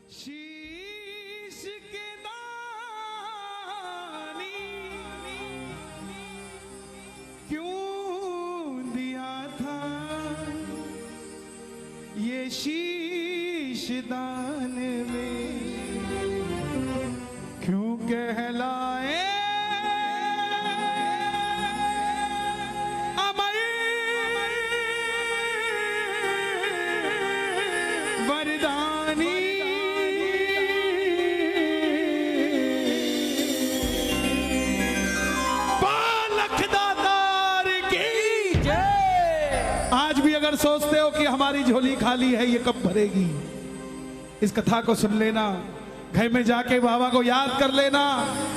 शीश के दानी क्यों दिया था ये शीश दान में क्यों कहलाए वरदानी। लखदातार की जय। आज भी अगर सोचते हो कि हमारी झोली खाली है, ये कब भरेगी, इस कथा को सुन लेना, घर में जाके बाबा को याद कर लेना।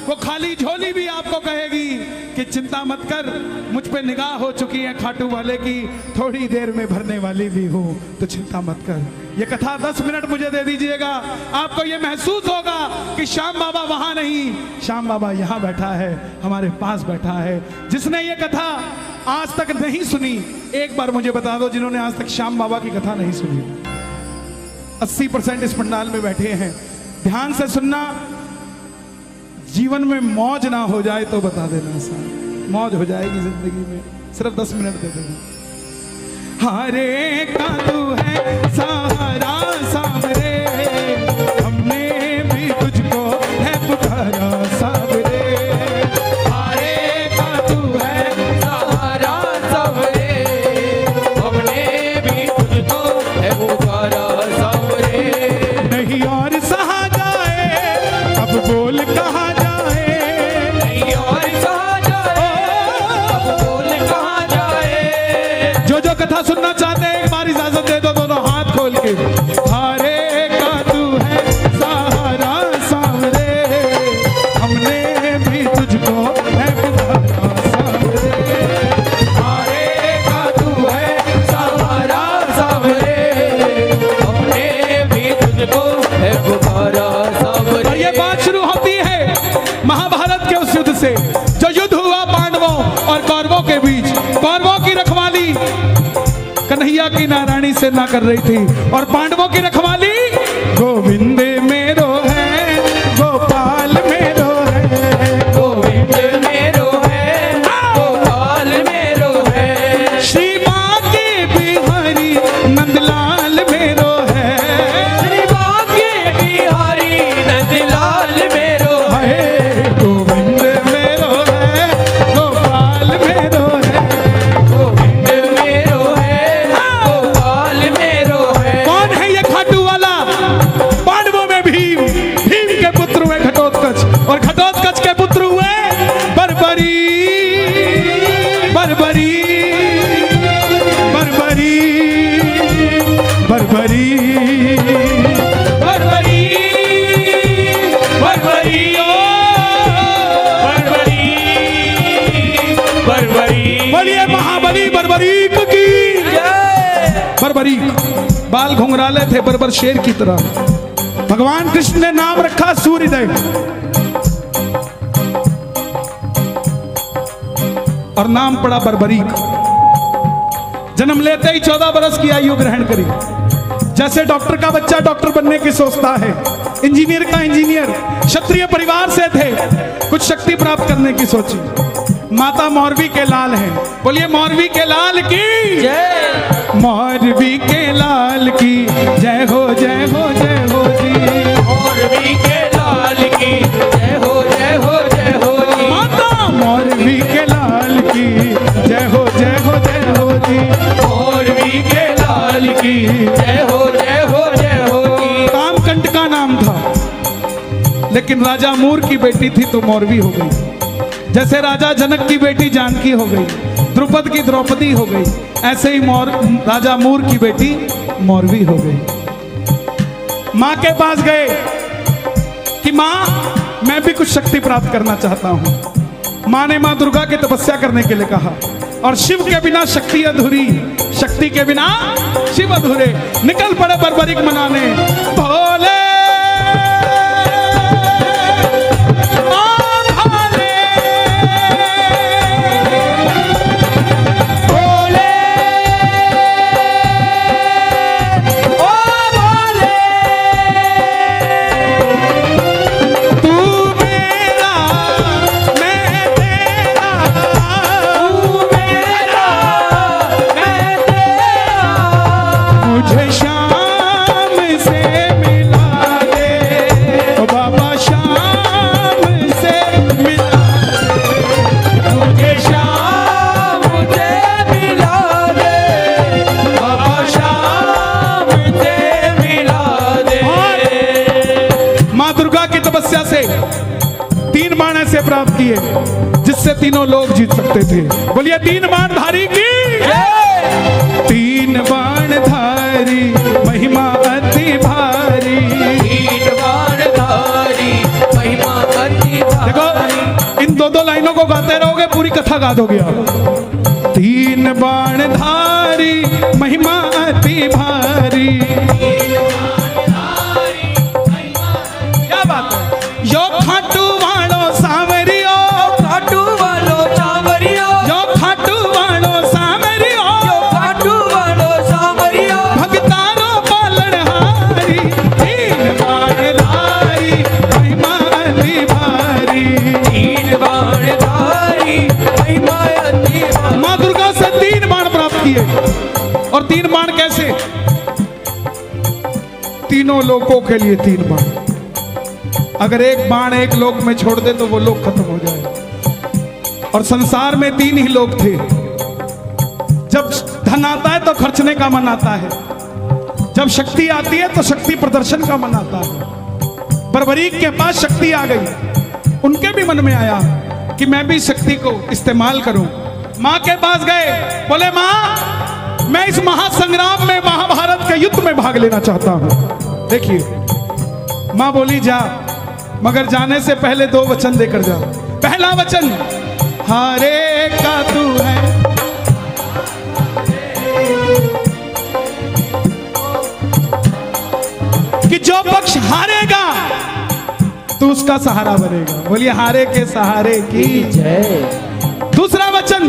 वो खाली झोली भी आपको कहेगी कि चिंता मत कर, मुझ पे निगाह हो चुकी है खाटू वाले की, थोड़ी देर में भरने वाली भी हूँ, तो चिंता मत कर। ये कथा 10 मिनट मुझे दे दीजिएगा, आपको ये महसूस होगा कि श्याम बाबा वहां नहीं, श्याम बाबा यहाँ बैठा है, हमारे पास बैठा है। जिसने ये कथा आज तक नहीं सुनी, एक बार मुझे बता दो, जिन्होंने आज तक श्याम बाबा की कथा नहीं सुनी। 80% इस पंडाल में बैठे हैं, ध्यान से सुनना। जीवन में मौज ना हो जाए तो बता देना, साहब मौज हो जाएगी जिंदगी में, सिर्फ 10 मिनट दे देना। हरे का तू है सहारा सावरे, हमने भी तुझको है पुकारा सावरे। हरे का तू है सहारा सावरे, हमने भी तुझको है पुकारा सावरे। नहीं और सहा जाए, अब बोल कहा जाए, नहीं और सहा जाए, अब बोल कहा जाए। जो जो कथा सुनना चाहते हैं एक बार इजाजत दे दो, दोनों हाथ खोल के। हरे का तू है सहारा सावरे, हमने भी तुझको है पुकारा सावरे। हरे का तू है सहारा सावरे, हमने भी तुझको है पुकारा सावरे। और ये बात शुरू होती है महाभारत के उस युद्ध से, जो युद्ध हुआ पांडवों और कौरवों के बीच। कौरवों की रखवाली कन्हैया की नारायणी से ना कर रही थी, और पांडवों की रखवाली गोविंद मेरो है, गोपाल मेरो है, गोविंद मेरो है, गोपाल मेरो है। श्री बांके बिहारी नंदलाल मेरो है, श्री बांके बिहारी नंदलाल मेरो है। गोविंद मेरो है, गोपाल मेरो है। गोविंद मेरो है, गोपाल मेरो है। कौन है ये खाटू वाला? पांडवों में भीम, भीम के पुत्र हुए घटोत्कच, और घटोत्कच के पुत्र हुए बर्बरी, बर्बरी, बर्बरी, बर्बरी, बर्बरी, बर्बरी, ओ बर्बरी, बर्बरी। बोलिए महाबली बर्बरीक की जय। बर्बरीक बाल घुंघराले थे बर्बर शेर की तरह। भगवान कृष्ण ने नाम रखा सूर्यदेव, और नाम पड़ा बर्बरीक। जन्म लेते ही 14 बरस की आयु ग्रहण करी। जैसे डॉक्टर का बच्चा डॉक्टर बनने की सोचता है, इंजीनियर का इंजीनियर, क्षत्रिय परिवार से थे, कुछ शक्ति प्राप्त करने की सोची। माता मौरवी के लाल हैं, बोलिए मौरवी के लाल की जय। मौरवी के लाल की जय हो, जय हो, जय हो जी। मौरवी के लाल की जय हो, जय हो, जय हो जी। माता मौरवी के लाल की जय हो, जय हो, जय हो जी। मौरवी के लाल की जय हो, जय हो, जय हो जी। कामकंट का नाम था, लेकिन राजा मूर की बेटी थी तो मौरवी हो गई। जैसे राजा जनक की बेटी जानकी हो गई, द्रुपद की द्रौपदी हो गई, ऐसे ही राजा मूर की बेटी मौरवी हो गई। माँ के पास गए कि माँ मैं भी कुछ शक्ति प्राप्त करना चाहता हूँ। माँ ने माँ दुर्गा की तपस्या करने के लिए कहा, और शिव के बिना शक्ति अधूरी, शक्ति के बिना शिव अधूरे। निकल पड़े बर्बरीक मनाने, भोले प्राप्त किए जिससे तीनों लोग जीत सकते थे। बोलिए तीन बाण धारी की तीन बाण धारी महिमा अति भारी। तीन बाण धारी महिमा अति भारी। देखो इन दो लाइनों को गाते रहोगे पूरी कथा गा दोगे आप। तीन बाण धारी महिमा अति भारी। क्या बात है। यो खाटू वालो सांवरियो खाटू वालो सांवरियो यो खाटू वालो सांवरियो यो खाटू वालो सांवरियो भगतारो पालनहारी। तीन बाण धारी महिमा अति भारी। तीन बाण धारी महिमा अति भारी। माँ दुर्गा से तीन बाण प्राप्त किए। और तीन बाण कैसे? तीनों लोगों के लिए तीन बाण। अगर एक बाण एक लोक में छोड़ दे तो वो लोक खत्म हो जाए। और संसार में तीन ही लोग थे। जब धन आता है तो खर्चने का मन आता है, जब शक्ति आती है तो शक्ति प्रदर्शन का मन आता है। बर्बरीक के पास शक्ति आ गई, उनके भी मन में आया कि मैं भी शक्ति को इस्तेमाल करूं। मां के पास गए, बोले मां मैं इस महासंग्राम में महाभारत के युद्ध में भाग लेना चाहता हूं। देखिए मां बोली जा, मगर जाने से पहले दो वचन देकर जा। पहला वचन हारे का तू है, कि जो पक्ष हारेगा तू उसका सहारा बनेगा। बोलिए हारे के सहारे की जय। दूसरा वचन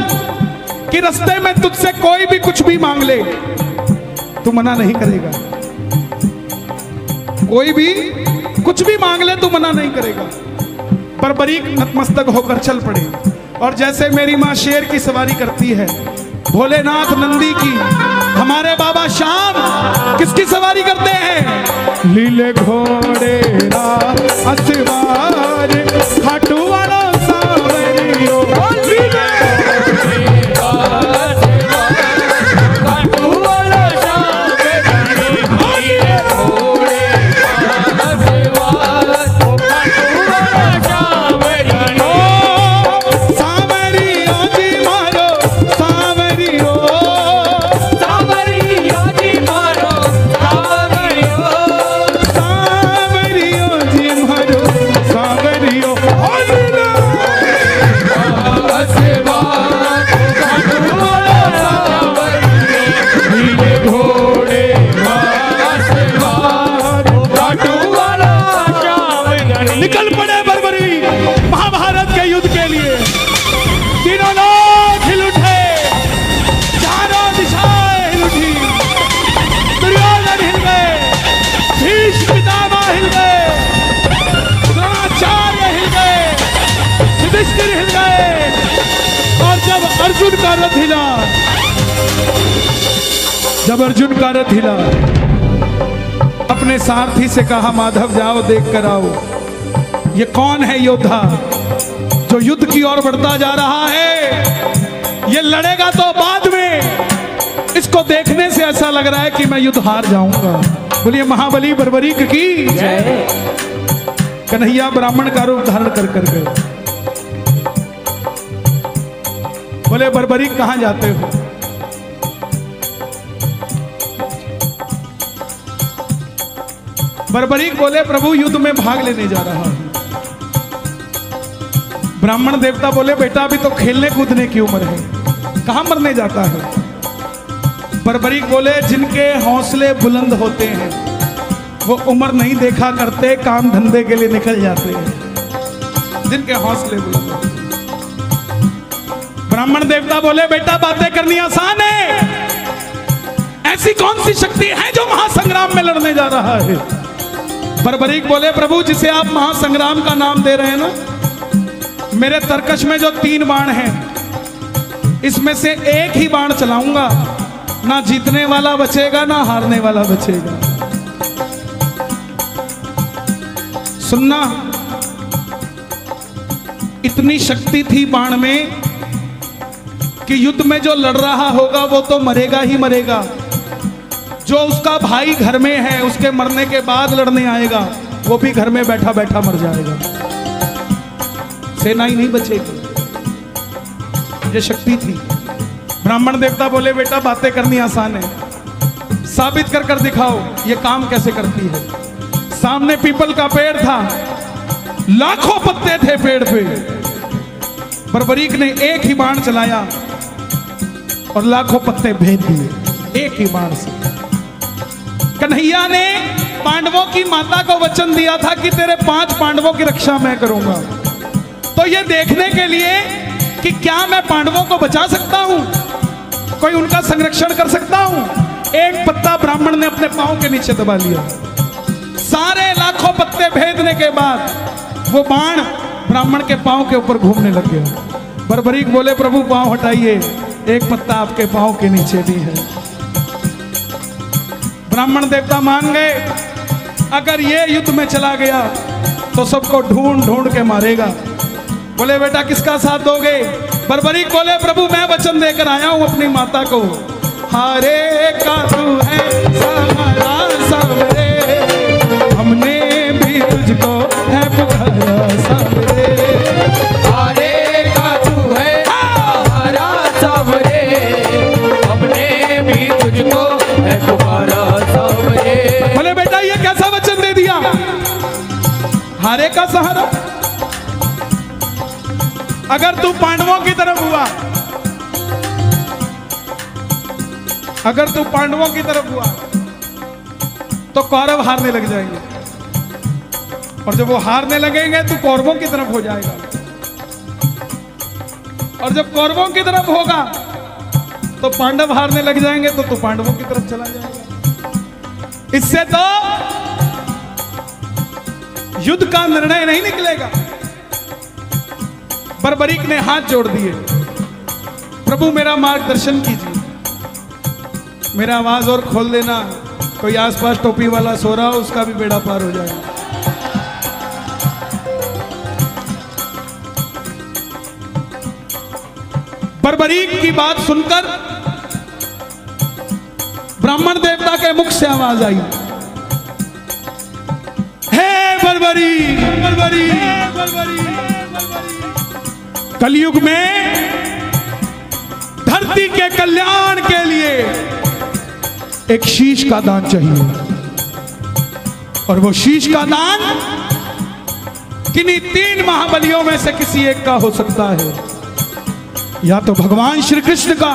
कि रास्ते में तुझसे कोई भी कुछ भी मांग ले तू मना नहीं करेगा। कोई भी कुछ भी मांग ले तू मना नहीं करेगा। बर्बरीक नतमस्तक होकर चल पड़े। और जैसे मेरी माँ शेर की सवारी करती है, भोलेनाथ नंदी की, हमारे बाबा श्याम किसकी सवारी करते हैं? लीले घोड़े असवार खाटू वाला सांवरियो। निकल पड़े बर्बरी महाभारत के युद्ध के लिए। तीनों लोग हिल उठे, चारों दिशाएं हिल उठी। दुर्योधन हिल गए, भीष्म पितामह हिल गए, द्रोणाचार्य हिल गए, युधिष्ठिर हिल गए। और जब अर्जुन का रथ हिला, जब अर्जुन का रथ हिला, अपने सारथी से कहा माधव जाओ देख कर आओ ये कौन है योद्धा जो युद्ध की ओर बढ़ता जा रहा है। ये लड़ेगा तो बाद में, इसको देखने से ऐसा लग रहा है कि मैं युद्ध हार जाऊंगा। बोलिए महाबली बर्बरीक की जय। कन्हैया ब्राह्मण का रूप धारण कर कर गए। बोले बर्बरीक कहां जाते हो? बर्बरीक बोले प्रभु युद्ध में भाग लेने जा रहा हूं। ब्राह्मण देवता बोले बेटा अभी तो खेलने कूदने की उम्र है, कहां मरने जाता है? बर्बरीक बोले जिनके हौसले बुलंद होते हैं वो उम्र नहीं देखा करते, काम धंधे के लिए निकल जाते हैं। जिनके हौसले बुलंद होते हैं। ब्राह्मण देवता बोले बेटा बातें करनी आसान है, ऐसी कौन सी शक्ति है जो महासंग्राम में लड़ने जा रहा है? बर्बरीक बोले प्रभु जिसे आप महासंग्राम का नाम दे रहे हैं ना, मेरे तरकश में जो 3 बाण हैं इसमें से एक ही बाण चलाऊंगा, ना जीतने वाला बचेगा ना हारने वाला बचेगा। सुनना, इतनी शक्ति थी बाण में कि युद्ध में जो लड़ रहा होगा वो तो मरेगा ही मरेगा, जो उसका भाई घर में है उसके मरने के बाद लड़ने आएगा वो भी घर में बैठा बैठा मर जाएगा। सेना ही नहीं बचेगी। ये शक्ति थी। ब्राह्मण देवता बोले बेटा बातें करनी आसान है, साबित कर कर दिखाओ ये काम कैसे करती है। सामने पीपल का पेड़ था, लाखों पत्ते थे पेड़ पे। बर्बरीक ने एक ही बाण चलाया और लाखों पत्ते भेद दिए एक ही बाण से। कन्हैया ने पांडवों की माता को वचन दिया था कि तेरे 5 पांडवों की रक्षा मैं करूंगा। तो ये देखने के लिए कि क्या मैं पांडवों को बचा सकता हूं, कोई उनका संरक्षण कर सकता हूं, एक पत्ता ब्राह्मण ने अपने पांव के नीचे दबा लिया। सारे लाखों पत्ते भेदने के बाद वो बाण ब्राह्मण के पांव के ऊपर घूमने लग गया। बर्बरीक बोले प्रभु पांव हटाइए, एक पत्ता आपके पांव के नीचे भी है। ब्राह्मण देवता मान गए, अगर ये युद्ध में चला गया तो सबको ढूंढ ढूंढ के मारेगा। बोले बेटा किसका साथ दोगे? बर्बरीक बोले प्रभु मैं वचन देकर आया हूं अपनी माता को, हारे का तू है सहारा सबरे, हमने भी तुझको है पुकारा सबरे। हारे का तू है सहारा सबरे, हमने भी तुझको है पुकारा सबरे। बोले बेटा ये कैसा वचन दे दिया, हारे का सहारा? अगर तू पांडवों की तरफ हुआ, अगर तू पांडवों की तरफ हुआ तो कौरव हारने लग जाएंगे, और जब वो हारने लगेंगे तो कौरवों की तरफ हो जाएगा, और जब कौरवों की तरफ होगा तो पांडव हारने लग जाएंगे तो तू पांडवों की तरफ चला जाएगा। इससे तो युद्ध का निर्णय नहीं निकलेगा। बर्बरीक ने हाथ जोड़ दिए, प्रभु मेरा मार्गदर्शन कीजिए, मेरा आवाज और खोल देना, कोई आसपास टोपी वाला सो रहा हो उसका भी बेड़ा पार हो जाए। बर्बरीक की बात सुनकर ब्राह्मण देवता के मुख से आवाज आई, हे बर्बरीक, बर्बरीक, बर्बरीक, कलयुग में धरती के कल्याण के लिए एक शीश का दान चाहिए, और वो शीश का दान किन्हीं 3 महाबलियों में से किसी एक का हो सकता है, या तो भगवान श्री कृष्ण का,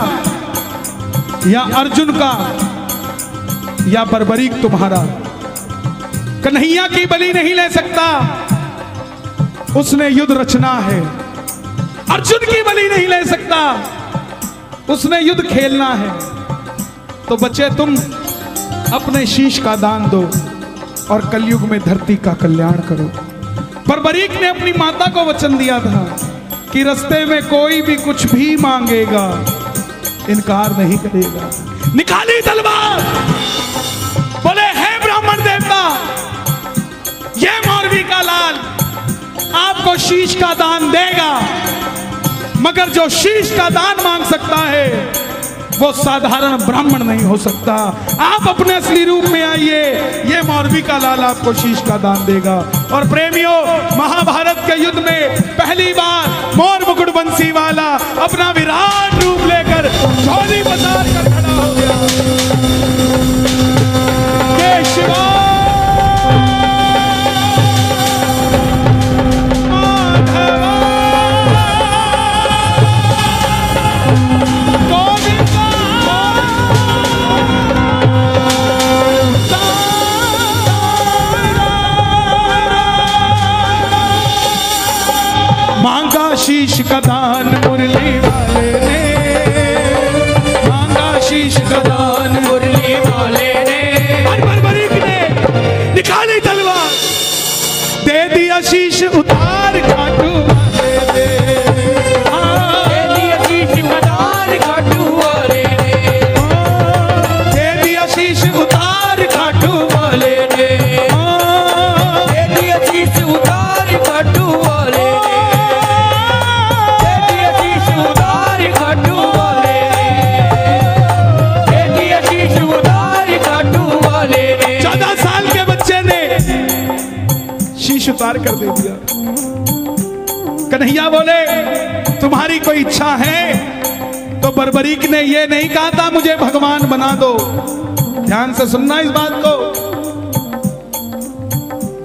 या अर्जुन का, या बर्बरीक तुम्हारा। कन्हैया की बलि नहीं ले सकता, उसने युद्ध रचना है। अर्जुन की बलि नहीं ले सकता, उसने युद्ध खेलना है। तो बच्चे तुम अपने शीश का दान दो और कलयुग में धरती का कल्याण करो। बर्बरीक ने अपनी माता को वचन दिया था कि रास्ते में कोई भी कुछ भी मांगेगा इनकार नहीं करेगा। निकाली तलवार, बोले हे ब्राह्मण देवता, ये मौलवी का लाल आपको शीश का दान देगा, मगर जो शीश का दान मांग सकता है वो साधारण ब्राह्मण नहीं हो सकता। आप अपने असली रूप में आइए, ये मौलवी का लाल आपको शीश का दान देगा। और प्रेमियों, महाभारत के युद्ध में पहली बार मोर मुकुट बंसी वाला अपना विराट रूप लेकर झोली बजार कर खड़ा हो गया। जय शिवा शीश का दान मुरली वाले ने, मांगा शीश का दान मुरली वाले ने। बर्बरीक ने निकाली तलवार, दे दिया शीश उतार खाटू वाले ने, दे दिया शीश उतार खाटू वाले ने, दे दिया शीश उतार खाटू वाले ने, दे दिया शीश उतार खाटू वाले ने। शीश उतार कर दे दिया। कन्हैया बोले तुम्हारी कोई इच्छा है? तो बर्बरीक ने ये नहीं कहा था मुझे भगवान बना दो। ध्यान से सुनना इस बात को।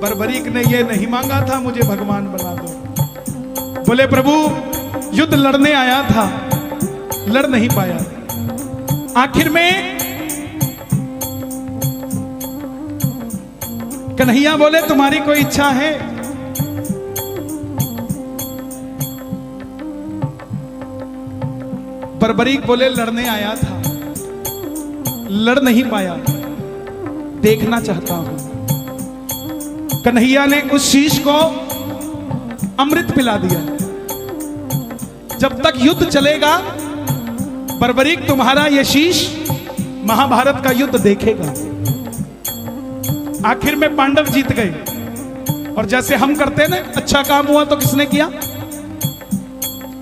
बर्बरीक ने ये नहीं मांगा था मुझे भगवान बना दो। बोले प्रभु युद्ध लड़ने आया था, लड़ नहीं पाया। आखिर में कन्हैया बोले तुम्हारी कोई इच्छा है? बर्बरीक बोले लड़ने आया था, लड़ नहीं पाया, देखना चाहता हूं। कन्हैया ने उस शीश को अमृत पिला दिया। जब तक युद्ध चलेगा बर्बरीक तुम्हारा यह शीश महाभारत का युद्ध देखेगा। आखिर में पांडव जीत गए। और जैसे हम करते ना, अच्छा काम हुआ तो किसने किया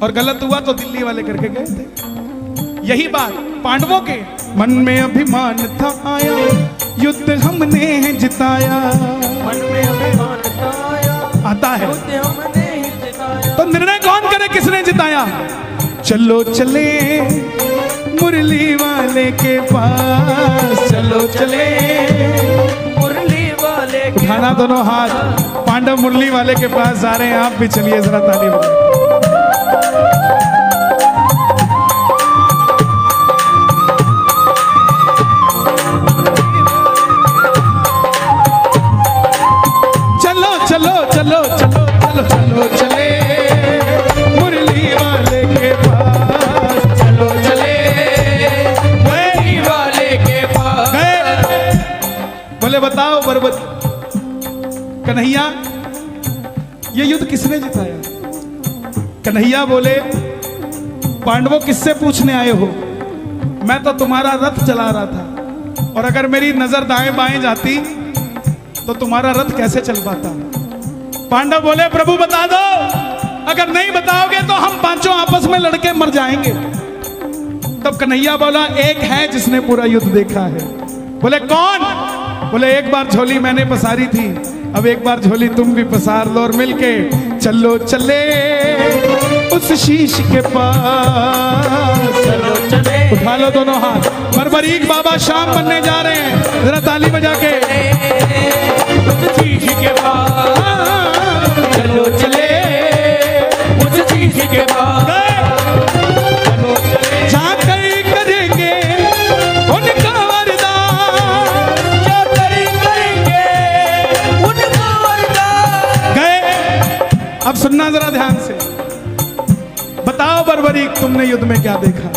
और गलत हुआ तो दिल्ली वाले करके गए थे। यही बात पांडवों के मन में अभिमान था आया, युद्ध हमने जिताया। मन में अभिमान था आया, आता है युद्ध हमने जिताया। तो निर्णय कौन करे किसने जिताया? चलो चले मुरली वाले के पास, चलो चले मुरली वाले के उठाना दोनों हाथ। पांडव मुरली वाले के पास जा रहे हैं, आप भी चलिए जरा ताली बजाइए। चलो चलो चलो चलो चलो चलो चले मुरली वाले के पास, चलो चले मुरली वाले के पास। गए। बोले बताओ बर्बत कन्हैया ये युद्ध किसने जिताया? कन्हैया बोले पांडवों किससे पूछने आए हो? मैं तो तुम्हारा रथ चला रहा था, और अगर मेरी नजर दाएं बाएं जाती तो तुम्हारा रथ कैसे चल पाता? पांडव बोले प्रभु बता दो, अगर नहीं बताओगे तो हम पांचों आपस में लड़के मर जाएंगे। तब कन्हैया बोला एक है जिसने पूरा युद्ध देखा है। बोले कौन? बोले एक बार झोली मैंने पसारी थी, अब एक बार झोली तुम भी पसार लो और मिलके चलो चले उस शीश के पास। चलो चले उठा लो दोनों हाथ। बर्बरीक बाबा शाम बनने जा रहे हैं, जरा ताली बजा के। उस शीश के पास, चलो चले उस शीश के पास। चलो चले जाकर करेंगे उनका वरदान, जाकर करेंगे उनका वरदान। गए। अब सुनना जरा ध्यान से। बताओ बर्बरीक तुमने युद्ध में क्या देखा?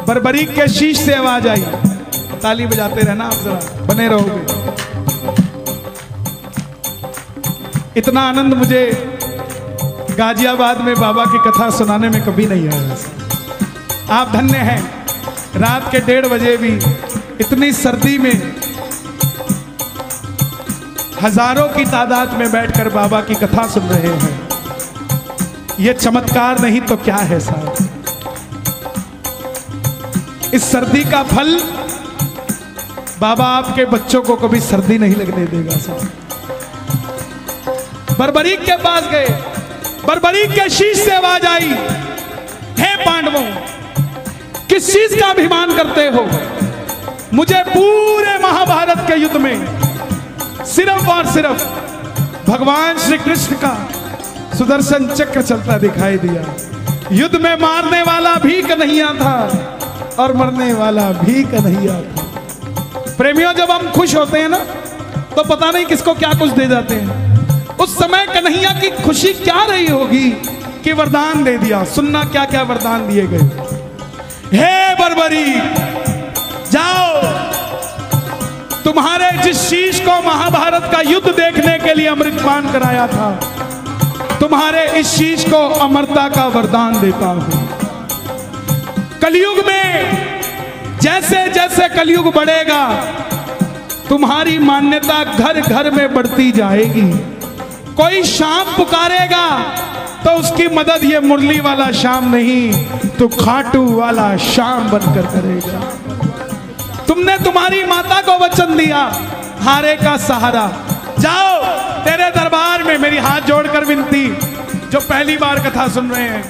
बर्बरीक के शीश से आवाज आई। ताली बजाते रहना आप, जरा बने रहोगे। इतना आनंद मुझे गाजियाबाद में बाबा की कथा सुनाने में कभी नहीं आया। आप धन्य हैं, रात के 1:30 बजे भी इतनी सर्दी में हजारों की तादाद में बैठकर बाबा की कथा सुन रहे हैं। यह चमत्कार नहीं तो क्या है साहब? इस सर्दी का फल बाबा आपके बच्चों को कभी सर्दी नहीं लगने देगा साहब। बर्बरीक के पास गए, बर्बरीक के शीश से आवाज आई, हे पांडवों किस चीज का अभिमान करते हो? मुझे पूरे महाभारत के युद्ध में सिर्फ और सिर्फ भगवान श्री कृष्ण का सुदर्शन चक्र चलता दिखाई दिया। युद्ध में मारने वाला भी कन्हैया था और मरने वाला भी कन्हैया था। प्रेमियों जब हम खुश होते हैं ना तो पता नहीं किसको क्या कुछ दे जाते हैं। उस समय कन्हैया की खुशी क्या रही होगी कि वरदान दे दिया। सुनना क्या क्या वरदान दिए गए। हे बर्बरीक जाओ, तुम्हारे जिस शीश को महाभारत का युद्ध देखने के लिए अमृतपान कराया था, तुम्हारे इस शीश को अमरता का वरदान देता हूं। कलयुग में जैसे जैसे कलयुग बढ़ेगा तुम्हारी मान्यता घर घर में बढ़ती जाएगी। कोई शाम पुकारेगा तो उसकी मदद ये मुरली वाला शाम नहीं तो खाटू वाला शाम बनकर करेगा। तुमने तुम्हारी माता को वचन दिया, हारे का सहारा। जाओ, तेरे दरबार में मेरी हाथ जोड़कर विनती, जो पहली बार कथा सुन रहे हैं,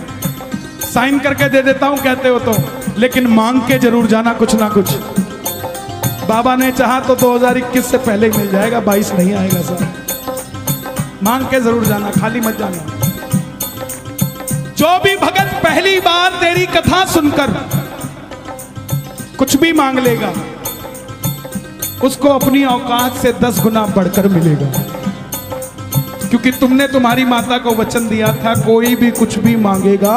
साइन करके दे देता हूं कहते हो तो, लेकिन मांग के जरूर जाना कुछ ना कुछ। बाबा ने चाहा तो 2021 से पहले मिल जाएगा, 22 नहीं आएगा सर। मांग के जरूर जाना, खाली मत जाना। जो भी भगत पहली बार तेरी कथा सुनकर कुछ भी मांग लेगा, उसको अपनी औकात से 10 गुना बढ़कर मिलेगा, क्योंकि तुमने तुम्हारी माता को वचन दिया था कोई भी कुछ भी मांगेगा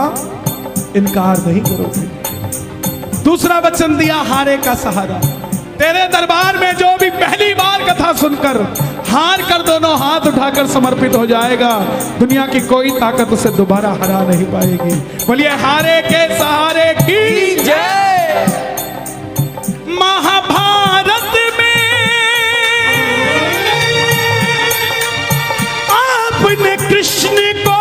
इनकार नहीं करोगे। दूसरा वचन दिया हारे का सहारा। तेरे दरबार में जो भी पहली बार कथा सुनकर हार कर दोनों हाथ उठाकर समर्पित हो जाएगा, दुनिया की कोई ताकत उसे दोबारा हरा नहीं पाएगी। बोलिए हारे के सहारे की जय। महाभारत में आपने कृष्ण को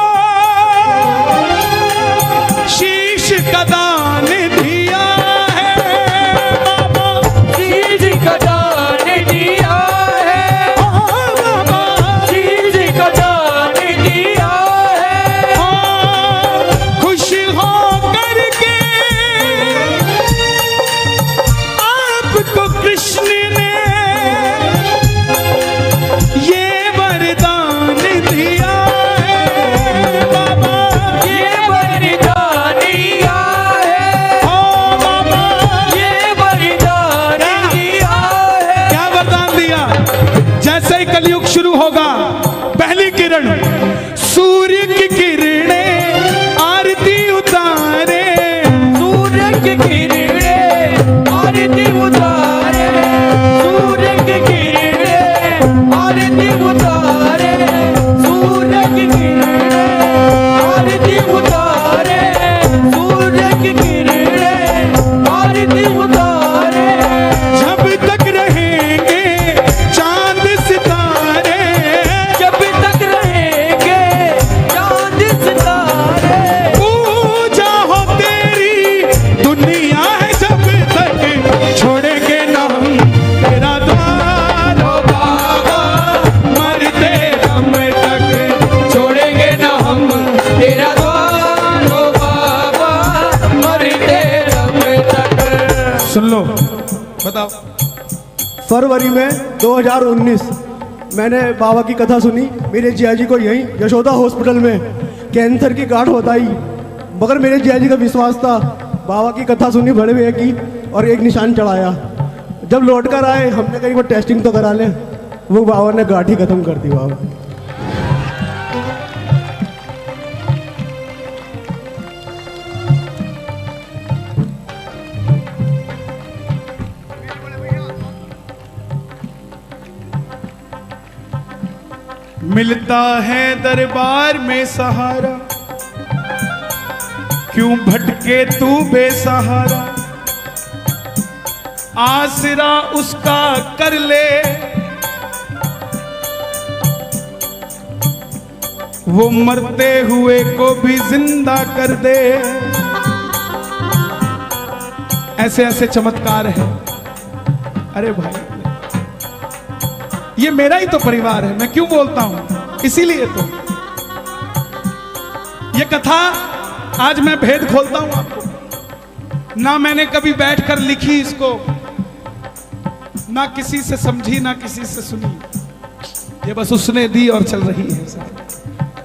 शीश का दान दिया है, बाबा शीश का दान दिया है, बाबा शीश का दान दिया है। खुश हो करके आपको कृष्ण ने ये वरदान दिया है, बाबा ये वरदान दिया है, ओ बाबा ये वरदान दिया है। क्या वरदान दिया? जैसे ही कलयुग शुरू होगा, पहली किरण सूर्य की किरणें आरती उतारे, सूर्य की किरणें आरती उतारे, सूर्य की किरणें आरती उतारे, सूर्य की किरणें आरती उतारे, सूर्य की किरणें आरती उतारे। जब तक रहेंगे चांद सितारे, जब तक रहेंगे चांद सितारे, पूजा हो तेरी दुनिया है जब तक छोड़ेंगे ना हम तेरा द्वार, ओ बाबा मरते दम तक छोड़ेंगे ना हम तेरा द्वार, ओ बाबा मरते दम तक। सुन लो, बताओ। फरवरी में 2019 मैंने बाबा की कथा सुनी। मेरे जिया जी को यहीं यशोदा हॉस्पिटल में कैंसर की गांठ बताई, मगर मेरे जिया जी का विश्वास था। बाबा की कथा सुनी बड़े भैया की और एक निशान चढ़ाया। जब लौट कर आए हमने कहीं वो टेस्टिंग तो करा लें, वो बाबा ने गांठ ही खत्म कर दी। बाबा मिलता है दरबार में सहारा, क्यों भटके तू बेसहारा, आसरा उसका कर ले, वो मरते हुए को भी जिंदा कर दे। ऐसे ऐसे चमत्कार है। अरे भाई, ये मेरा ही तो परिवार है, मैं क्यों बोलता हूं? इसीलिए तो ये कथा आज मैं भेद खोलता हूं आपको। ना मैंने कभी बैठकर लिखी इसको, ना किसी से समझी, ना किसी से सुनी। ये बस उसने दी और चल रही है।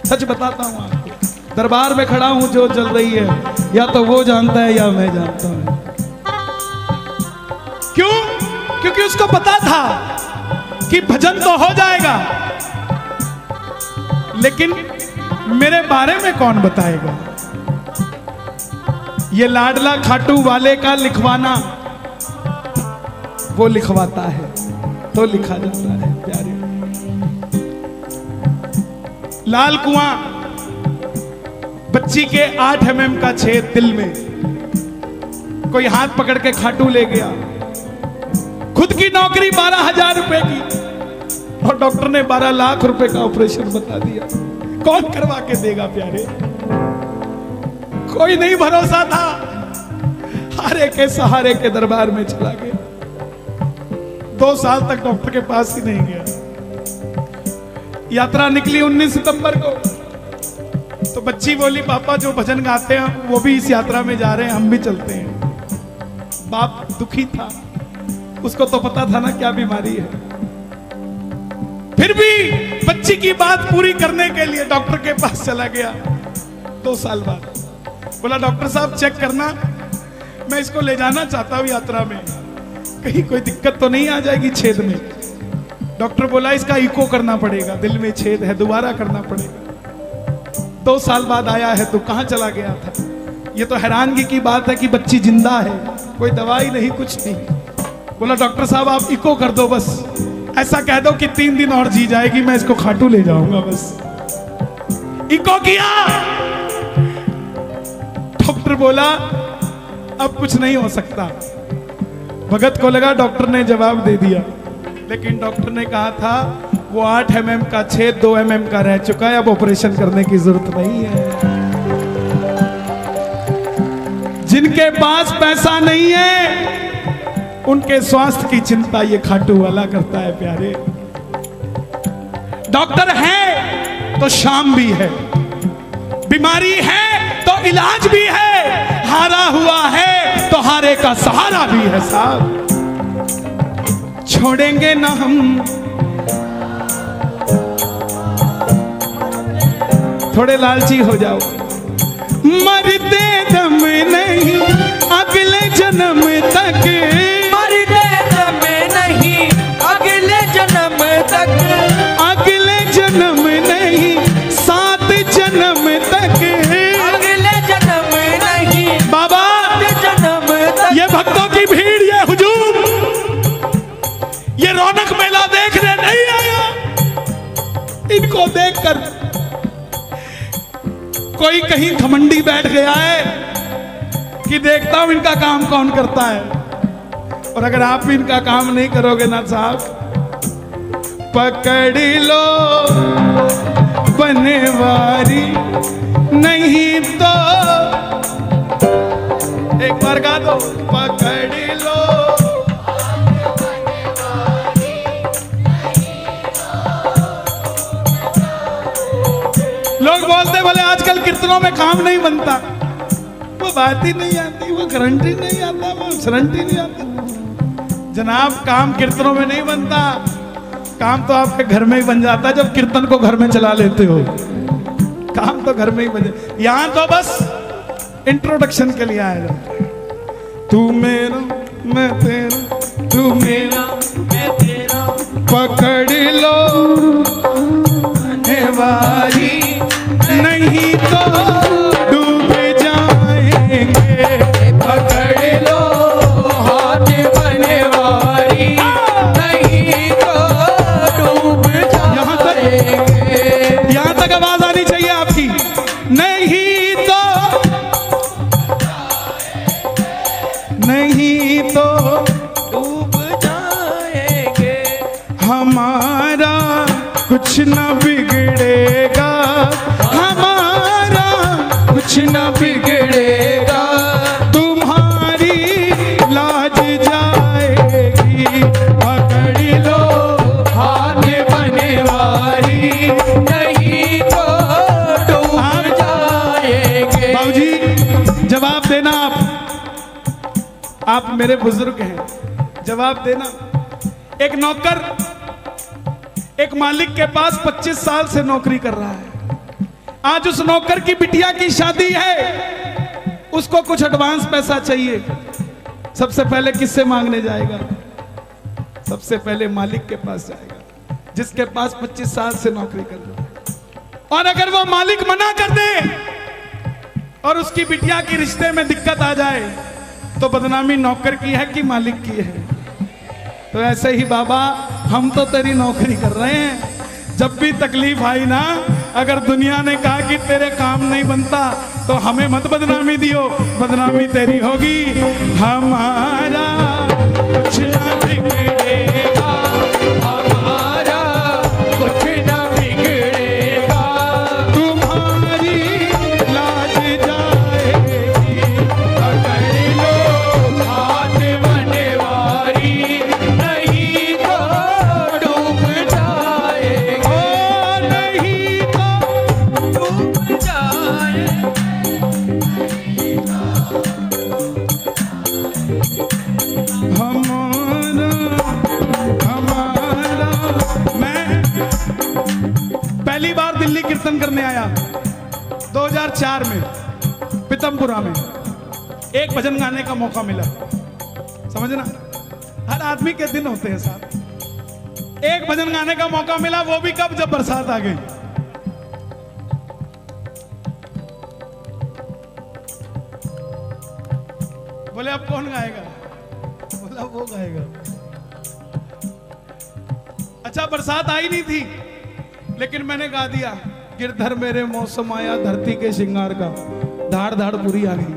सच बताता हूं आपको, दरबार में खड़ा हूं, जो चल रही है या तो वो जानता है या मैं जानता हूं। क्यों? क्योंकि उसको पता था कि भजन तो हो जाएगा, लेकिन मेरे बारे में कौन बताएगा? ये लाडला खाटू वाले का लिखवाना, वो लिखवाता है तो लिखा जाता है। प्यारे लाल कुआं, बच्ची के 8 mm का छेद दिल में, कोई हाथ पकड़ के खाटू ले गया। खुद की नौकरी 12,000 रुपए की, और डॉक्टर ने 12 लाख रुपए का ऑपरेशन बता दिया। कौन करवा के देगा प्यारे? कोई नहीं भरोसा था। हारे के सहारे के दरबार में चला गया। 2 साल तक डॉक्टर के पास ही नहीं गया। यात्रा निकली 19 सितंबर को। तो बच्ची बोली पापा जो भजन गाते हैं वो भी इस यात्रा में जा रहे हैं, हम भी चलते हैं। बाप दुखी था, उसको तो पता था ना क्या बीमारी है, फिर भी बच्ची की बात पूरी करने के लिए डॉक्टर के पास चला गया। 2 साल बाद बोला डॉक्टर साहब चेक करना, मैं इसको ले जाना चाहता हूं यात्रा में, कहीं कोई दिक्कत तो नहीं आ जाएगी छेद में। डॉक्टर बोला इसका इको करना पड़ेगा, दिल में छेद है, दोबारा करना पड़ेगा। 2 साल बाद आया है तो कहां चला गया था? ये तो हैरानगी की बात है कि बच्ची जिंदा है, कोई दवाई नहीं, कुछ नहीं। बोला डॉक्टर साहब आप इको कर दो, बस ऐसा कह दो कि 3 दिन और जी जाएगी, मैं इसको खाटू ले जाऊंगा। बस इको किया, डॉक्टर बोला अब कुछ नहीं हो सकता। भगत को लगा डॉक्टर ने जवाब दे दिया, लेकिन डॉक्टर ने कहा था वो 8 mm का छेद 2 mm का रह चुका है, अब ऑपरेशन करने की जरूरत नहीं है। जिनके पास पैसा नहीं है उनके स्वास्थ्य की चिंता ये खाटू वाला करता है प्यारे। डॉक्टर है तो शाम भी है, बीमारी है तो इलाज भी है, हारा हुआ है तो हारे का सहारा भी है साहब। छोड़ेंगे ना हम, थोड़े लालची हो जाओ, मरते दम नहीं अगले जन्म तक, मरते दम नहीं अगले जन्म तक, अगले जन्म नहीं 7 जन्म तक, अगले जन्म नहीं बाबा जन्म तक। ये भक्तों की भीड़, ये हुजूम, ये रौनक मेला देखने नहीं आया। इनको देखकर कोई कहीं घमंडी बैठ गया है कि देखता हूं इनका काम कौन करता है। और अगर आप भी इनका काम नहीं करोगे ना साहब, पकड़ लो बनवारी, नहीं तो एक बार गा दो, पकड़ लो। लोग बोलते बोले आजकल कीर्तनों में काम नहीं बनता, वो बात ही नहीं आती, वो गारंटी नहीं आता, वो गारंटी नहीं आता। जनाब काम कीर्तनों में नहीं बनता, काम तो आपके घर में ही बन जाता है जब कीर्तन को घर में चला लेते हो। काम तो घर में ही बन जाता, यहां तो बस इंट्रोडक्शन के लिए आया जाता है। तू मेरा मैं तेरा, तू मेरा मैं तेरा, पकड़ लो वारी, नहीं तो डूब जाएंगे, पकड़ लो हाथ बनवारी, नहीं तो डूब जाएंगे। यहां तक आवाज आनी चाहिए आपकी, नहीं तो, नहीं तो डूब जाएंगे। हमारा कुछ ना बिगड़ेगा, हमारा कुछ ना बिगड़ेगा, तुम्हारी लाज जाएगी, पकड़ लो हाथ बनवारी, नहीं तो डूब जाएंगे। बाबूजी जवाब देना, आप मेरे बुजुर्ग हैं, जवाब देना। एक नौकर एक मालिक के पास 25 साल से नौकरी कर रहा है, आज उस नौकर की बिटिया की शादी है, उसको कुछ एडवांस पैसा चाहिए। सबसे पहले किससे मांगने जाएगा? सबसे पहले मालिक के पास जाएगा जिसके पास 25 साल से नौकरी कर रहा है। और अगर वो मालिक मना कर दे और उसकी बिटिया की रिश्ते में दिक्कत आ जाए तो बदनामी नौकर की है कि मालिक की है? तो ऐसे ही बाबा हम तो तेरी नौकरी कर रहे हैं, जब भी तकलीफ आई ना, अगर दुनिया ने कहा कि तेरे काम नहीं बनता तो हमें मत बदनामी दियो, बदनामी तेरी होगी। हमारा कुछ ना बिगड़ेगा, हमारा कुछ न बिगड़ेगा, तुम्हारी लाज जाएगी, पकड़ लो हाथ बनवारी, नहीं तो डूब जाएंगे, ओ नहीं तो डूब जाएंगे। कीर्तन करने आया 2004 में पीतमपुरा में, एक भजन गाने का मौका मिला। समझना, हर आदमी के दिन होते हैं साहब। एक भजन गाने का मौका मिला, वो भी कब, जब बरसात आ गई। बोले अब कौन गाएगा? बोला वो गाएगा। अच्छा, बरसात आई नहीं थी, लेकिन मैंने गा दिया, गिरधर मेरे मौसम आया धरती के श्रृंगार का, धाड़ धाड़ पूरी आ गई।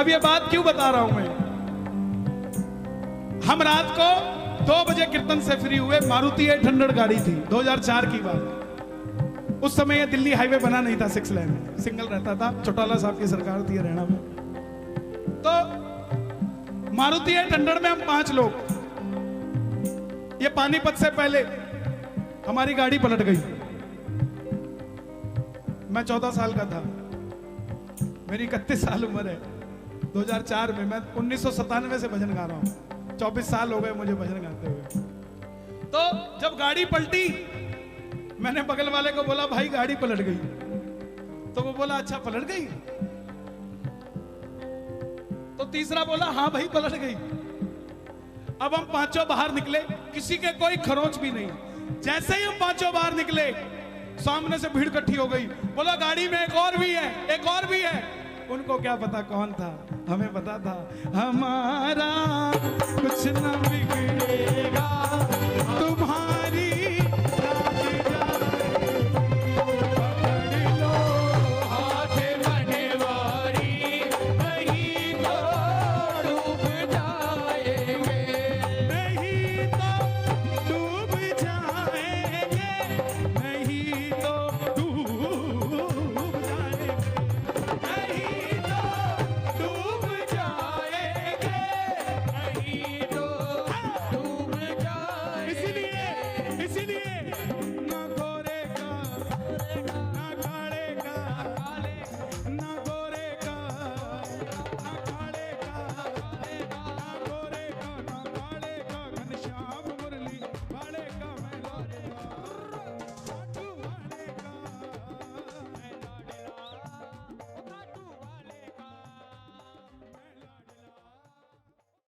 अब ये बात क्यों बता रहा हूं मैं? हम रात को 2 बजे कीर्तन से फ्री हुए, मारुति 800 गाड़ी थी, 2004 की बात। उस समय ये दिल्ली हाईवे बना नहीं था, 6 लेन सिंगल रहता था, चौटाला साहब की सरकार थी हरियाणा में। तो मारुति 800 में हम 5 लोग, ये पानीपत से पहले हमारी गाड़ी पलट गई। मैं 14 साल का था, मेरी 31 साल उम्र है। 2004 में, मैं 1997 से भजन गा रहा हूं, 24 साल हो गए मुझे भजन गाते हुए। तो जब गाड़ी पलटी, मैंने बगल वाले को बोला भाई गाड़ी पलट गई। तो वो बोला अच्छा पलट गई? तो तीसरा बोला हाँ भाई पलट गई। अब हम 5 बाहर निकले, किसी के कोई खरोंच भी नहीं। जैसे ही हम 5 बाहर निकले, सामने से भीड़ इकट्ठी हो गई। बोला गाड़ी में एक और भी है, एक और भी है। उनको क्या पता कौन था, हमें पता था हमारा कुछ न बिगड़ेगा।